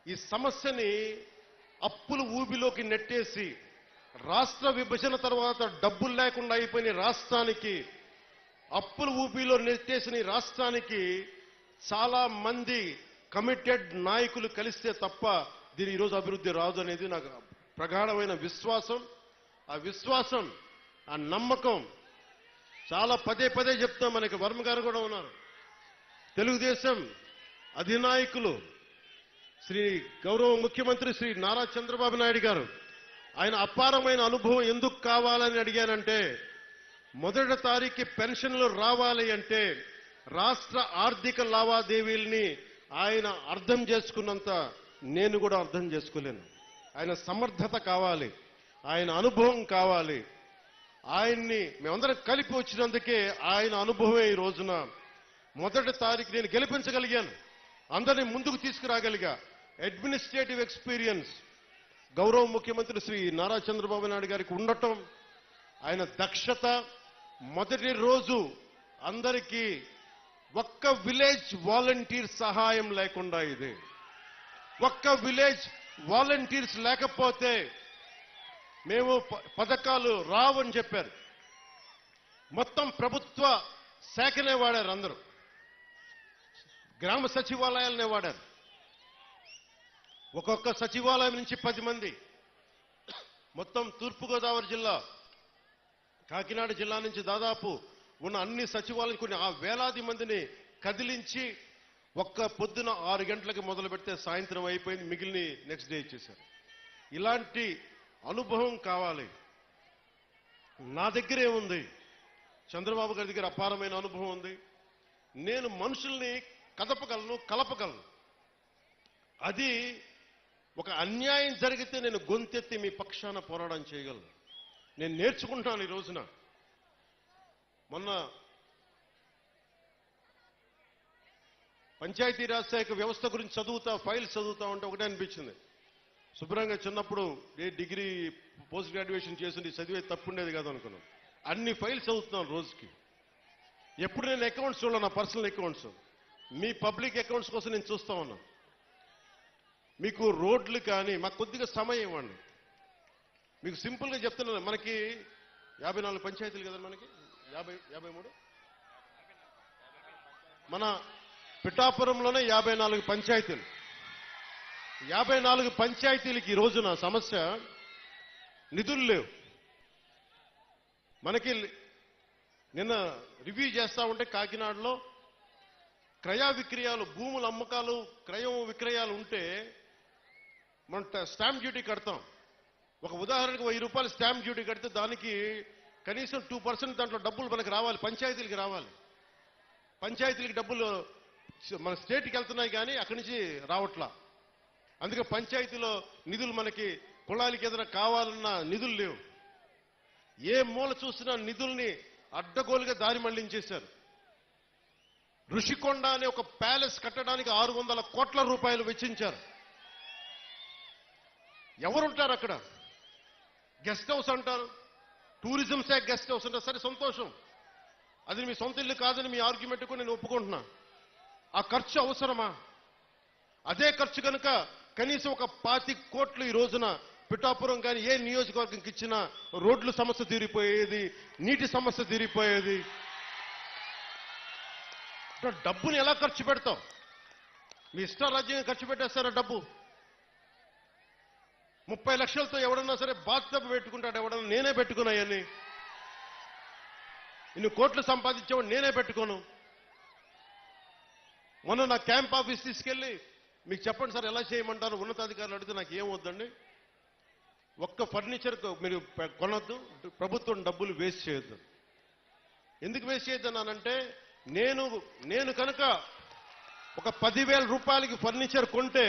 ఈ సమస్యని అప్పుల ఊబిలోకి నెట్టేసి రాష్ట్ర విభజన తర్వాత డబ్బులు లేకుండా అయిపోయిన రాష్ట్రానికి అప్పుల ఊబిలో నెట్టేసిన రాష్ట్రానికి చాలా మంది కమిటెడ్ నాయకులు కలిస్తే తప్ప దీని ఈరోజు అభివృద్ధి రాదు అనేది నాకు ప్రగాఢమైన విశ్వాసం. ఆ విశ్వాసం, ఆ నమ్మకం చాలా పదే పదే చెప్తాం. మనకి వర్మ గారు కూడా ఉన్నారు. తెలుగుదేశం అధినాయకులు శ్రీ గౌరవ ముఖ్యమంత్రి శ్రీ నారా చంద్రబాబు నాయుడు గారు, ఆయన అపారమైన అనుభవం ఎందుకు కావాలని అడిగానంటే, మొదటి తారీఖు పెన్షన్లు రావాలి అంటే రాష్ట్ర ఆర్థిక లావాదేవీల్ని ఆయన అర్థం చేసుకున్నంత నేను కూడా అర్థం చేసుకోలేను. ఆయన సమర్థత కావాలి, ఆయన అనుభవం కావాలి. ఆయన్ని మేమందరం కలిపి వచ్చినందుకే ఆయన అనుభవమే ఈ రోజున మొదటి తారీఖు నేను గెలిపించగలిగాను, అందరినీ ముందుకు తీసుకురాగలిగా. అడ్మినిస్ట్రేటివ్ ఎక్స్పీరియన్స్ గౌరవ ముఖ్యమంత్రి శ్రీ నారా చంద్రబాబు నాయుడు గారికి ఉండటం, ఆయన దక్షత. మొదటి రోజు అందరికీ ఒక్క విలేజ్ వాలంటీర్ సహాయం లేకుండా, ఇది ఒక్క విలేజ్ వాలంటీర్స్ లేకపోతే మేము పథకాలు రావని చెప్పారు. మొత్తం ప్రభుత్వ శాఖనే వాడారు, అందరూ గ్రామ సచివాలయాలనే వాడారు. ఒక్కొక్క సచివాలయం నుంచి 10 మంది. మొత్తం తూర్పుగోదావరి జిల్లా, కాకినాడ జిల్లా నుంచి దాదాపు ఉన్న అన్ని సచివాలయం కొన్ని వేలాది మందిని కదిలించి ఒక్క పొద్దున 6 గంటలకు మొదలు పెడితే సాయంత్రం అయిపోయింది, మిగిలిన నెక్స్ట్ డే ఇచ్చేశారు. ఇలాంటి అనుభవం కావాలి. నా దగ్గరే ఉంది, చంద్రబాబు గారి దగ్గర అపారమైన అనుభవం ఉంది. నేను మనుషుల్ని కదపగలను, కలపగలను. అది ఒక అన్యాయం జరిగితే నేను గొంతెత్తి మీ పక్షాన పోరాటం చేయగలను. నేను నేర్చుకుంటాను. ఈ రోజున మొన్న పంచాయతీరాజ్ శాఖ వ్యవస్థ గురించి ఫైల్స్ చదువుతా ఉంటే ఒకటే అనిపించింది. శుభ్రంగా చిన్నప్పుడు డిగ్రీ పోస్ట్ గ్రాడ్యుయేషన్ చేసి చదివే తప్పుండేది కాదు అనుకున్నాను. అన్ని ఫైల్స్ చదువుతున్నాను రోజుకి. ఎప్పుడు నేను అకౌంట్స్ చూడాలి, నా పర్సనల్ అకౌంట్స్, మీ పబ్లిక్ అకౌంట్స్ కోసం నేను చూస్తా ఉన్నాను. మీకు రోడ్లు కానీ మాకు కొద్దిగా సమయం ఇవ్వండి. మీకు సింపుల్గా చెప్తున్నాను, మనకి 54 పంచాయతీలు కదా, మనకి 53 మన పిఠాపురంలోనే 54 పంచాయతీలు. 54 పంచాయతీలకి ఈ రోజున సమస్య నిధులు లేవు. మనకి నిన్న రివ్యూ చేస్తా ఉంటే కాకినాడలో క్రయ విక్రయాలు, భూముల అమ్మకాలు, క్రయం విక్రయాలు ఉంటే మనం స్టాంప్ డ్యూటీ కడతాం. ఒక ఉదాహరణకు 1000 రూపాయలు స్టాంప్ డ్యూటీ కడితే దానికి కనీసం 2% దాంట్లో డబ్బులు మనకు రావాలి, పంచాయతీలకి రావాలి. పంచాయతీలకి డబ్బులు మన స్టేట్కి వెళ్తున్నాయి కానీ అక్కడి నుంచి రావట్లా. అందుకే పంచాయతీలో నిధులు మనకి కులాలకి ఏదైనా కావాలన్నా నిధులు లేవు. ఏ మూల చూసినా నిధుల్ని అడ్డగోలుగా దారి మళ్లించేశారు. ఋషికొండ అనే ఒక ప్యాలెస్ కట్టడానికి 600 కోట్ల రూపాయలు వెచ్చించారు. ఎవరుంటారు అక్కడ? గెస్ట్ హౌస్ అంటారు, టూరిజం శాఖ గెస్ట్ హౌస్ అంటారు. సరే, సంతోషం, అది మీ సొంత ఇల్లు కాదని మీ ఆర్గ్యుమెంట్ కూడా నేను ఒప్పుకుంటున్నా. ఆ ఖర్చు అవసరమా? అదే ఖర్చు కనుక కనీసం ఒక 25 కోట్లు ఈ రోజున పిఠాపురం కానీ ఏ నియోజకవర్గంకి ఇచ్చినా రోడ్ల సమస్య తీరిపోయేది, నీటి సమస్య తీరిపోయేది. డబ్బుని ఎలా ఖర్చు పెడతాం? మీ ఇష్టారాజ్యంగా ఖర్చు పెట్టేస్తారా డబ్బు? 30 లక్షలతో ఎవడన్నా సరే బాత్టబ్ పెట్టుకుంటాడు, ఎవడన్నా నేనే పెట్టుకున్నాయని. ఇన్ని కోట్లు సంపాదించేవాడు నేనే పెట్టుకోను. మొన్న నా క్యాంప్ ఆఫీస్ తీసుకెళ్ళి మీకు చెప్పండి సార్ ఎలా చేయమంటారు ఉన్నతాధికారులు అడిగితే నాకు ఏం వద్దండి, ఒక్క ఫర్నిచర్ మీరు కొనొద్దు, ప్రభుత్వం డబ్బులు వేస్ట్ చేయొద్దు. ఎందుకు వేస్ట్ చేయొద్దన్నానంటే, నేను కనుక ఒక 10,000 రూపాయలకి ఫర్నిచర్ కొంటే